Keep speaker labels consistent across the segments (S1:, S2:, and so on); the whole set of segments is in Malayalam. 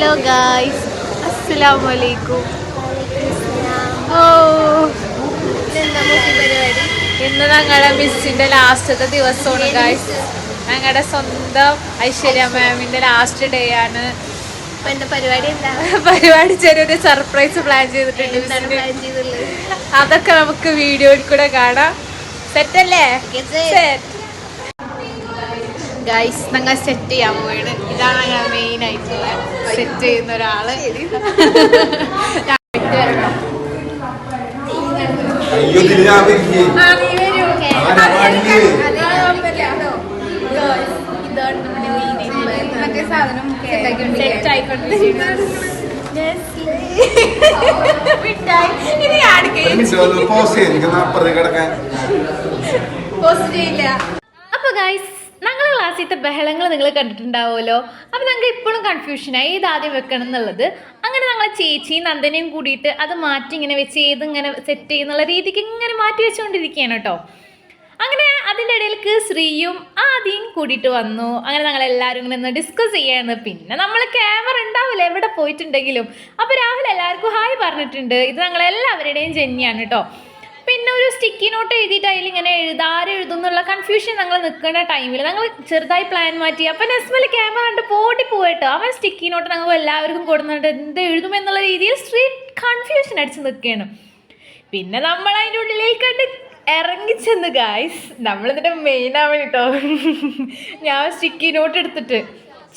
S1: ഹലോ ഗായ്സ്, അസ്സലാമലൈക്കും. ഓ, ഇന്ന് ഞങ്ങളുടെ മിസ്സിന്റെ ലാസ്റ്റത്തെ ദിവസമാണ് ഗായ്സ്. ഞങ്ങളുടെ സ്വന്തം ഐശ്വര്യ മാമിന്റെ ലാസ്റ്റ് ഡേ ആണ്. പരിപാടി ചെറിയൊരു സർപ്രൈസ് പ്ലാൻ ചെയ്തിട്ടുണ്ട്. അതൊക്കെ നമുക്ക് വീഡിയോയിൽ കൂടെ കാണാം. സെറ്റല്ലേ? ഗൈസ്, ഞങ്ങൾ സെറ്റ് ചെയ്യാൻ പോവാണ്. ഇതാണ് ഞാൻ മെയിൻ ആയിട്ടുള്ള സെറ്റ് ചെയ്യുന്ന ഒരാള്. സെറ്റ് ആയിക്കൊണ്ടിരിക്കുന്നു. അപ്പൊ ഗൈസ്, ഞങ്ങളുടെ ക്ലാസ്സിലത്തെ ബഹളങ്ങൾ നിങ്ങൾ കണ്ടിട്ടുണ്ടാവുമല്ലോ. അപ്പം ഞങ്ങൾക്ക് ഇപ്പോഴും കൺഫ്യൂഷനായി ഇത് ആദ്യം വെക്കണം എന്നുള്ളത്. അങ്ങനെ ഞങ്ങളെ ചേച്ചിയും നന്ദനയും കൂടിയിട്ട് അത് മാറ്റി ഇങ്ങനെ വെച്ച് ഇങ്ങനെ സെറ്റ് ചെയ്യുന്നുള്ള രീതിക്ക് ഇങ്ങനെ മാറ്റി വെച്ചുകൊണ്ടിരിക്കുകയാണ് കേട്ടോ. അങ്ങനെ അതിൻ്റെ ഇടയിലേക്ക് ശ്രീയും ആദ്യം കൂടിയിട്ട് വന്നു. അങ്ങനെ ഞങ്ങളെല്ലാവരും ഇങ്ങനെ ഒന്ന് ഡിസ്കസ് ചെയ്യാണ്. പിന്നെ നമ്മൾ ക്യാമറ ഉണ്ടാവില്ല എവിടെ പോയിട്ടുണ്ടെങ്കിലും. അപ്പോൾ രാഹുൽ എല്ലാവർക്കും ഹായ് പറഞ്ഞിട്ടുണ്ട്. ഇത് ഞങ്ങളെല്ലാവരുടെയും ജെന്നിയാണ് കേട്ടോ. പിന്നെ ഒരു സ്റ്റിക്കി നോട്ട് എഴുതിയിട്ട് അതിലിങ്ങനെ എഴുതുന്നുള്ള കൺഫ്യൂഷൻ ഞങ്ങൾ നിൽക്കുന്ന ടൈമിൽ ഞങ്ങൾ ചെറുതായി പ്ലാൻ മാറ്റി. അപ്പം നെസ്മൽ ക്യാമറ കണ്ട് പോയിട്ടോ. അവൻ സ്റ്റിക്കി നോട്ട് ഞങ്ങൾ എല്ലാവർക്കും കൊടുക്കുന്നുണ്ട് എന്ത് എഴുതുമെന്നുള്ള രീതിയിൽ സ്ട്രീറ്റ് കൺഫ്യൂഷൻ അടിച്ച് നിൽക്കുകയാണ്. പിന്നെ നമ്മൾ അതിൻ്റെ ഉള്ളിലേക്ക് കണ്ട് ഇറങ്ങിച്ചെന്ന് ഗായ്സ്. നമ്മളെന്നിട്ട് മെയിൻ ആവാൻ കേട്ടോ. ഞാൻ സ്റ്റിക്കി നോട്ട് എടുത്തിട്ട്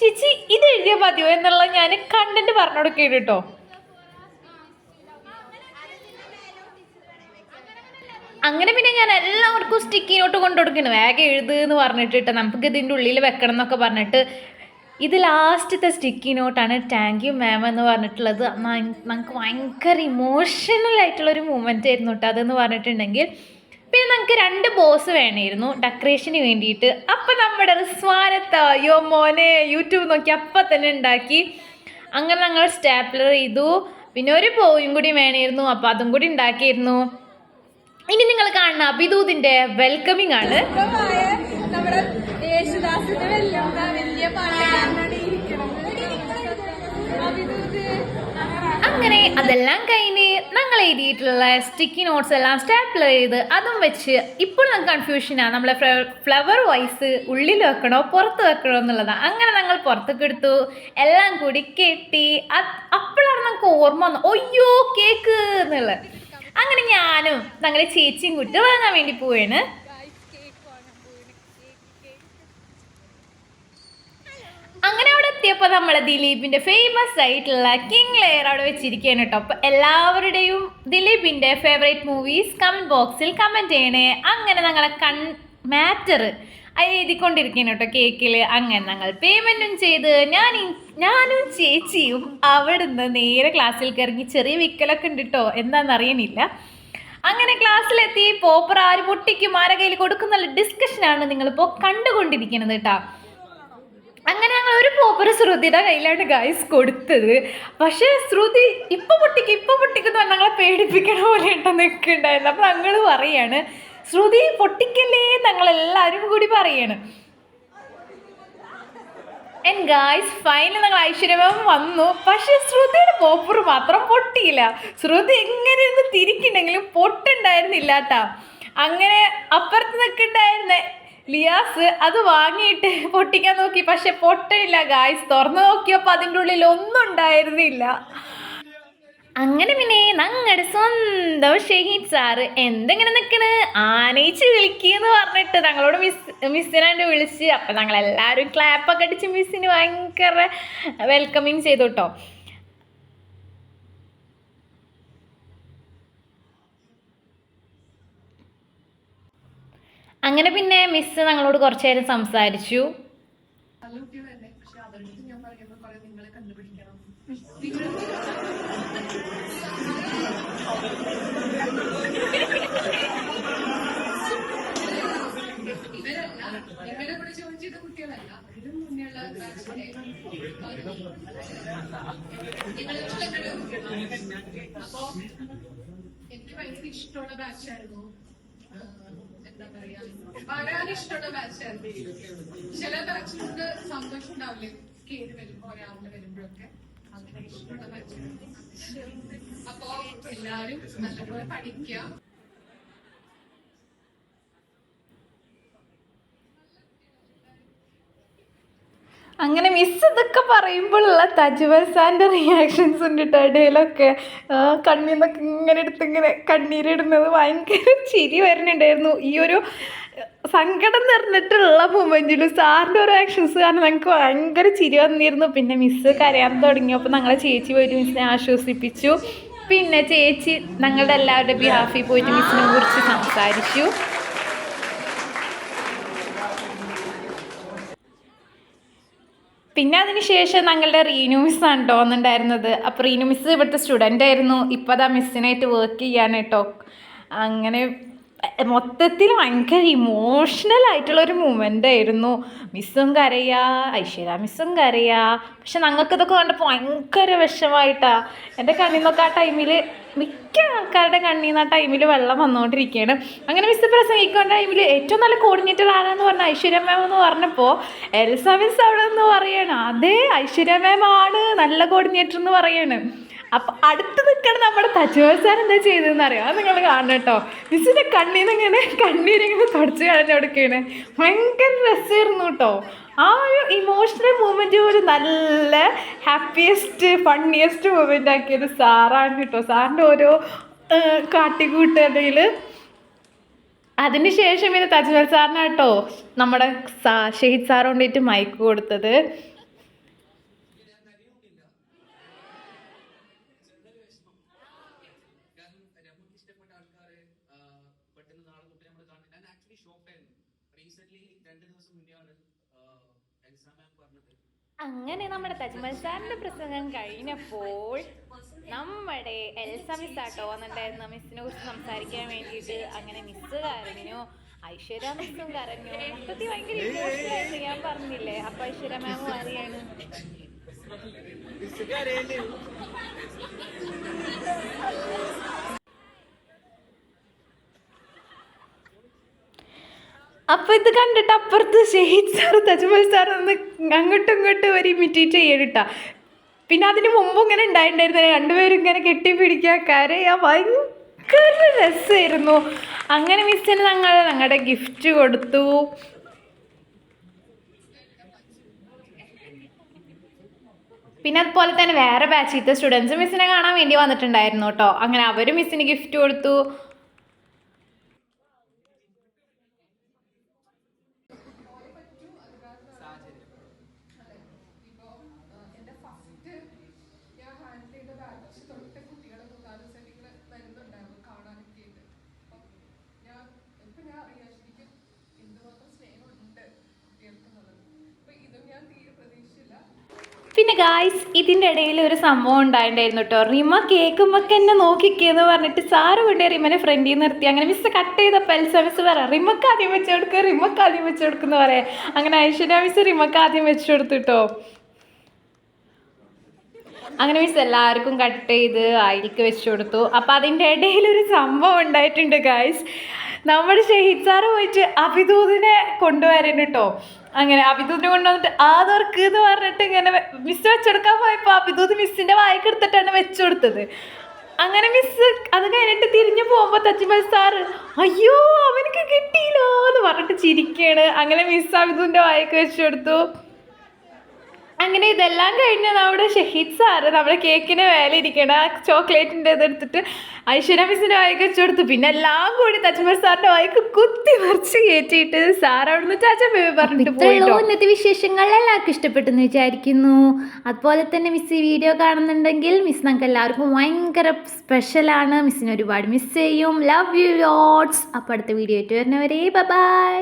S1: ചേച്ചി ഇത് എഴുതിയാൽ മതിയോ എന്നുള്ള ഞാൻ കണ്ടന്റ് പറഞ്ഞു കൊടുക്കുകയാണ് കേട്ടോ. അങ്ങനെ പിന്നെ ഞാൻ എല്ലാവർക്കും സ്റ്റിക്കി നോട്ട് കൊണ്ടുകൊടുക്കുന്നു. വേഗം എഴുതുന്ന് പറഞ്ഞിട്ട് നമുക്ക് ഇതിൻ്റെ ഉള്ളിൽ വെക്കണം എന്നൊക്കെ പറഞ്ഞിട്ട്. ഇത് ലാസ്റ്റത്തെ സ്റ്റിക്കി നോട്ടാണ്. താങ്ക് യു മാം എന്ന് പറഞ്ഞിട്ടുള്ളത്. നമുക്ക് ഭയങ്കര ഇമോഷണൽ ആയിട്ടുള്ളൊരു മൂമെൻ്റ് ആയിരുന്നു കേട്ടോ അതെന്ന് പറഞ്ഞിട്ടുണ്ടെങ്കിൽ. പിന്നെ നമുക്ക് 2 ബോസ് വേണമായിരുന്നു ഡെക്കറേഷന് വേണ്ടിയിട്ട്. അപ്പം നമ്മുടെ റിസ്വാനത്ത് അയ്യോ മോനെ യൂട്യൂബ് നോക്കി അപ്പം തന്നെ ഉണ്ടാക്കി. അങ്ങനെ ഞങ്ങൾ സ്റ്റാപ്ലർ ചെയ്തു. പിന്നെ ഒരു പോയും കൂടി വേണമായിരുന്നു. അപ്പം അതും കൂടി ഉണ്ടാക്കിയിരുന്നു. ഇനി നിങ്ങൾ കാണുന്ന അഭിദൂതിന്റെ വെൽക്കമിങ് ആണ്. അങ്ങനെ അതെല്ലാം കഴിഞ്ഞ് ഞങ്ങൾ എഴുതിയിട്ടുള്ള സ്റ്റിക്കി നോട്ട്സ് എല്ലാം സ്റ്റാപ്ലർ ചെയ്ത് അതും വെച്ച് ഇപ്പോൾ നമുക്ക് കൺഫ്യൂഷനാണ് നമ്മളെ ഫ്ലവർ വൈസ് ഉള്ളിൽ വെക്കണോ പുറത്ത് വെക്കണോ എന്നുള്ളതാണ്. അങ്ങനെ ഞങ്ങൾ പുറത്തേക്ക് എടുത്തു. എല്ലാം കൂടി കെട്ടി. അപ്പോഴാണ് നമുക്ക് ഓർമ്മ വന്നു ഒയ്യോ കേക്ക് എന്നുള്ളത്. അങ്ങനെ ഞാനും ഞങ്ങളെ ചേച്ചിയും കൂട്ടി വാങ്ങാൻ വേണ്ടി പോവാണ്. അങ്ങനെ അവിടെ എത്തിയപ്പോൾ നമ്മളെ ദിലീപിന്റെ ഫേമസ് ആയിട്ടുള്ള കിങ് ലെയർ അവിടെ വെച്ചിരിക്കുകയാണ് കേട്ടോ. അപ്പോൾ എല്ലാവരുടെയും ദിലീപിന്റെ ഫേവറേറ്റ് മൂവീസ് കമന്റ് ബോക്സിൽ കമന്റ് ചെയ്യണേ. അങ്ങനെ ഞങ്ങളെ മാറ്റർ അത് എഴുതിക്കൊണ്ടിരിക്കുകയാണ് കേട്ടോ കേക്കിൽ. അങ്ങനെ ഞങ്ങൾ പേയ്മെന്റും ചെയ്ത് ഞാനും ചേച്ചിയും അവിടുന്ന് നേരെ ക്ലാസ്സിൽ കയറി. ചെറിയ വിക്കലൊക്കെ ഉണ്ട് കേട്ടോ, എന്താണെന്നറിയണില്ല. അങ്ങനെ ക്ലാസ്സിലെത്തി. പോപ്പർ ആര് പൊട്ടിക്കും ആരെ കയ്യിൽ കൊടുക്കുന്നുള്ള ഡിസ്കഷനാണ് നിങ്ങളിപ്പോൾ കണ്ടുകൊണ്ടിരിക്കുന്നത് കേട്ടോ. അങ്ങനെ ഞങ്ങൾ ഒരു പോപ്പർ ശ്രുതിയുടെ കയ്യിലാണ് ഗൈസ് കൊടുത്തത്. പക്ഷേ ശ്രുതി ഇപ്പം പൊട്ടിക്കുന്നു ഞങ്ങളെ പേടിപ്പിക്കണ പോലെ ഉണ്ടോ നിൽക്കുന്നുണ്ടായിരുന്നു. അപ്പം ഞങ്ങൾ പറയാണ് ശ്രുതി പൊട്ടിക്കല്ലേ ഞങ്ങളെല്ലാവരും കൂടി പറയാണ്. ആൻഡ് ഗായ്സ് ഫൈനൽ ഞങ്ങൾ ഐശ്വര്യമാം വന്നു. പക്ഷെ ശ്രുതിയുടെ പോപ്പർ മാത്രം പൊട്ടിയില്ല. ശ്രുതി എങ്ങനെ ഒന്ന് തിരിക്കുന്നുണ്ടെങ്കിലും പൊട്ടുണ്ടായിരുന്നില്ല കേട്ടോ. അങ്ങനെ അപ്പുറത്ത് നിൽക്കുന്നുണ്ടായിരുന്ന ലിയാസ് അത് വാങ്ങിയിട്ട് പൊട്ടിക്കാൻ നോക്കി. പക്ഷെ പൊട്ടണില്ല ഗായ്സ്. തുറന്നു നോക്കിയപ്പോൾ അതിൻ്റെ ഉള്ളിൽ ഒന്നും ഉണ്ടായിരുന്നില്ല. അങ്ങനെ പിന്നെ ഞങ്ങളുടെ സ്വന്തം ഷഹീദ് സാറ് എന്തെങ്ങനെ നിൽക്കണ് ആനയിച്ച് വിളിക്കുന്നു പറഞ്ഞിട്ട് ഞങ്ങളോട് മിസ്സിനാണ്ട് വിളിച്ച്. അപ്പം ഞങ്ങളെല്ലാവരും ക്ലാപ്പൊക്കെ അടിച്ച് മിസ്സിന് ഭയങ്കര വെൽക്കമിങ് ചെയ്തു കേട്ടോ. അങ്ങനെ പിന്നെ മിസ് ഞങ്ങളോട് കുറച്ചു നേരം സംസാരിച്ചു.
S2: എനിക്ക് ഭയങ്കര ഇഷ്ടമുള്ള ബാച്ചായിരുന്നു. എന്താ പറയാ, വളരെ ഇഷ്ടമുള്ള ബാച്ചായിരുന്നു. ചില ബാച്ചിനോട് സന്തോഷം ഉണ്ടാവില്ലേ കയറി വരുമ്പോ രാവിലെ വരുമ്പോഴൊക്കെ. അങ്ങനെ ഇഷ്ടമുള്ള ബാച്ചായിരുന്നു. അപ്പോ എല്ലാരും നല്ലപോലെ പഠിക്കുക.
S1: അങ്ങനെ മിസ് ഇതൊക്കെ പറയുമ്പോഴുള്ള തജ്വൽ സാറിൻ്റെ റിയാക്ഷൻസ് ഉണ്ട് കേട്ടോ ഇടയിലൊക്കെ. കണ്ണിൽ നിന്നൊക്കെ ഇങ്ങനെ എടുത്ത് ഇങ്ങനെ കണ്ണീരിടുന്നത് ഭയങ്കര ചിരി വരുന്നുണ്ടായിരുന്നു. ഈ ഒരു സങ്കടം നിറഞ്ഞിട്ടുള്ള മൊമെൻറ്റിൽ സാറിൻ്റെ ഒരു ആക്ഷൻസ് കാരണം ഞങ്ങൾക്ക് ഭയങ്കര ചിരി വന്നിരുന്നു. പിന്നെ മിസ്സ് കരയാൻ തുടങ്ങിയപ്പോൾ ഞങ്ങളെ ചേച്ചി പോയിട്ട് മിസ്സിനെ ആശ്വസിപ്പിച്ചു. പിന്നെ ചേച്ചി ഞങ്ങളുടെ എല്ലാവരുടെ ബിഹാഫിൽ പോയിട്ട് മിസ്സിനെ കുറിച്ച് സംസാരിച്ചു. പിന്നെ അതിന് ശേഷം ഞങ്ങളുടെ റീനു മിസ്സാണ് കേട്ടോ വന്നിട്ടുണ്ടായിരുന്നത്. അപ്പോൾ റീനു മിസ്സ് ഇവിടുത്തെ സ്റ്റുഡൻ്റ് ആയിരുന്നു. ഇപ്പോൾ അതാ മിസ്സിനായിട്ട് വർക്ക് ചെയ്യാണ് കേട്ടോ. അങ്ങനെ മൊത്തത്തിൽ ഭയങ്കര ഇമോഷണൽ ആയിട്ടുള്ളൊരു മൂമെൻ്റ് ആയിരുന്നു. മിസ്സും കരയുക, ഐശ്വര്യ മിസ്സും കരയുക. പക്ഷെ ഞങ്ങൾക്കിതൊക്കെ കണ്ടപ്പോൾ ഭയങ്കര വിഷമമായിട്ടാണ്. എൻ്റെ കണ്ണിൽ നിന്നൊക്കെ ആ ടൈമിൽ മിക്ക ആൾക്കാരുടെ കണ്ണിൽ നിന്ന് ആ ടൈമിൽ വെള്ളം വന്നുകൊണ്ടിരിക്കുകയാണ്. അങ്ങനെ മിസ്സ് പ്രസംഗിക്കുന്ന ടൈമിൽ ഏറ്റവും നല്ല കോർഡിനേറ്റർ ആരാന്ന് പറഞ്ഞാൽ ഐശ്വര്യ മാം എന്ന് പറഞ്ഞപ്പോൾ എൽസ മിസ് അവിടെ നിന്ന് പറയാണ് അതെ ഐശ്വര്യ മാം ആണ് നല്ല കോർഡിനേറ്റർ എന്ന് പറയാണ്. അപ്പം അടുത്ത് നിൽക്കണം നമ്മുടെ തജ്വൽ സാർ എന്താ ചെയ്തതെന്ന് അറിയാം. അത് നിങ്ങൾ കാണണം കേട്ടോ. മിസ്സിൻ്റെ കണ്ണിൽ നിന്ന് ഇങ്ങനെ കണ്ണീരിങ്ങനെ തുടച്ച് കളഞ്ഞു കൊടുക്കുകയാണ്. ഭയങ്കര രസമായിരുന്നു കേട്ടോ. ആ ഒരു ഇമോഷണൽ മൂമെൻറ്റ് ഒരു നല്ല ഹാപ്പിയസ്റ്റ് ഫണ്ണിയസ്റ്റ് മൂമെൻ്റ് ആക്കിയത് സാറാണ് കേട്ടോ. സാറിൻ്റെ ഓരോ കാട്ടിക്കൂട്ടതിൽ അതിന് ശേഷം പിന്നെ തജ്വൽ സാറിനാണ് കേട്ടോ നമ്മുടെ ഷഹീദ് സാർ കൊണ്ടിട്ട് മൈക്ക് കൊടുത്തത്. അങ്ങനെ നമ്മുടെ തജ്മൽ സാറിൻ്റെ പ്രസംഗം കഴിഞ്ഞപ്പോൾ നമ്മുടെ എൽസ മിസ്സാട്ടോ വന്നിട്ടുണ്ടായിരുന്നു മിസ്സിനെ കുറിച്ച് സംസാരിക്കാൻ വേണ്ടിയിട്ട്. അങ്ങനെ മിസ്സ് കരഞ്ഞു, ഐശ്വര്യ മിസ്സും കരഞ്ഞു. മൊത്തത്തിൽ ഭയങ്കര ഇമോഷണൽ ആയിരുന്നു. ഞാൻ പറഞ്ഞില്ലേ. അപ്പോൾ ഐശ്വര്യ മാം അറിയാണ് അപ്പോൾ ഇത് കണ്ടിട്ട് അപ്പുറത്ത് ഷഹീദ് സാർ തജ്മൽ സാർ ഒന്ന് അങ്ങോട്ടും ഇങ്ങോട്ടും ഒരു ഇമിറ്റേറ്റ് ചെയ്യണിട്ടാ. പിന്നെ അതിന് മുമ്പ് ഇങ്ങനെ ഉണ്ടായിട്ടുണ്ടായിരുന്നു രണ്ടുപേരും ഇങ്ങനെ കെട്ടിപ്പിടിക്കുക കരയാ. ഭയങ്കര രസമായിരുന്നു. അങ്ങനെ മിസ്സിന് ഞങ്ങളുടെ ഗിഫ്റ്റ് കൊടുത്തു. പിന്നെ അതുപോലെ തന്നെ വേറെ ബാച്ചിലത്തെ സ്റ്റുഡൻസ് മിസ്സിനെ കാണാൻ വേണ്ടി വന്നിട്ടുണ്ടായിരുന്നു കേട്ടോ. അങ്ങനെ അവർ മിസ്സിന് ഗിഫ്റ്റ് കൊടുത്തു. പിന്നെ ഗായ്സ് ഇതിൻ്റെ ഇടയിൽ ഒരു സംഭവം ഉണ്ടായിട്ടുണ്ടായിരുന്നു കേട്ടോ. റിമ കേൾക്കുമ്പോൾ എന്നെ നോക്കിക്കേന്ന് പറഞ്ഞിട്ട് സാറ് കൊണ്ടേ റിമനെ ഫ്രണ്ടിൽ നിർത്തി. അങ്ങനെ മിസ്സ് കട്ട് ചെയ്തപ്പോൾ എൽസ മിസ്സ് പറയാം റിമക്ക് ആദ്യം വെച്ച് കൊടുക്കുക, റിമക്ക് ആദ്യം വെച്ച് കൊടുക്കുന്ന പറയാം. അങ്ങനെ ഐശ്വര്യ മിസ്സ് റിമക്ക് ആദ്യം വെച്ച് കൊടുത്തു കേട്ടോ. അങ്ങനെ മിസ് എല്ലാവർക്കും കട്ട് ചെയ്ത് ആയിക്ക് വെച്ച് കൊടുത്തു. അപ്പോൾ അതിൻ്റെ ഇടയിൽ ഒരു സംഭവം ഉണ്ടായിട്ടുണ്ട് ഗായ്സ്. നമ്മുടെ ഷഹീദ് സാറ് പോയിട്ട് അഭിദൂതിനെ കൊണ്ടുവരുന്നു കേട്ടോ. അങ്ങനെ അഭിദൂതിനെ കൊണ്ടുവന്നിട്ട് ആദർക്ക് എന്ന് പറഞ്ഞിട്ട് ഇങ്ങനെ മിസ് വെച്ചെടുക്കാൻ പോയപ്പോൾ അഭിദൂത് മിസ്സിൻ്റെ വായിക്ക് എടുത്തിട്ടാണ് വെച്ചു കൊടുത്തത്. അങ്ങനെ മിസ് അത് കഴിഞ്ഞിട്ട് തിരിഞ്ഞു പോകുമ്പോൾ തജ്മൽ സാറ് അയ്യോ അവനക്ക് കിട്ടിയില്ലോ എന്ന് പറഞ്ഞിട്ട് ചിരിക്കുകയാണ്. അങ്ങനെ മിസ് അഭിദൂതിൻ്റെ വായിക്ക് വെച്ചു കൊടുത്തു. അങ്ങനെ ഇതെല്ലാം കഴിഞ്ഞ് നമ്മുടെ ഷഹീദ് സാറ് നമ്മുടെ കേക്കിന് വേല ഇരിക്കണം ചോക്ലേറ്റിൻ്റെ ഇതെടുത്തിട്ട് ഐശ്വര്യ മിസ്സിൻ്റെ വായിക്ക് വെച്ച് കൊടുത്തു. പിന്നെ എല്ലാം കൂടി തജ്മൽ സാറിൻ്റെ വായിക്ക് കുത്തി മറിച്ച് കയറ്റിയിട്ട് സാർ അവിടുന്ന് ചാച്ച ബേബി പറഞ്ഞിട്ട് പോയിട്ടോ. ഇന്നത്തെ വിശേഷങ്ങൾ എല്ലാവർക്കും ഇഷ്ടപ്പെട്ടെന്ന് വിചാരിക്കുന്നു. അതുപോലെ തന്നെ മിസ് ഈ വീഡിയോ കാണുന്നുണ്ടെങ്കിൽ മിസ് നമുക്ക് എല്ലാവർക്കും ഭയങ്കര സ്പെഷ്യലാണ്. മിസ്സിനെ ഒരുപാട് മിസ് ചെയ്യും. Love you lots. അപ്പോൾ അടുത്ത വീഡിയോ ആയിട്ട് വരുന്നവരെ ബൈ.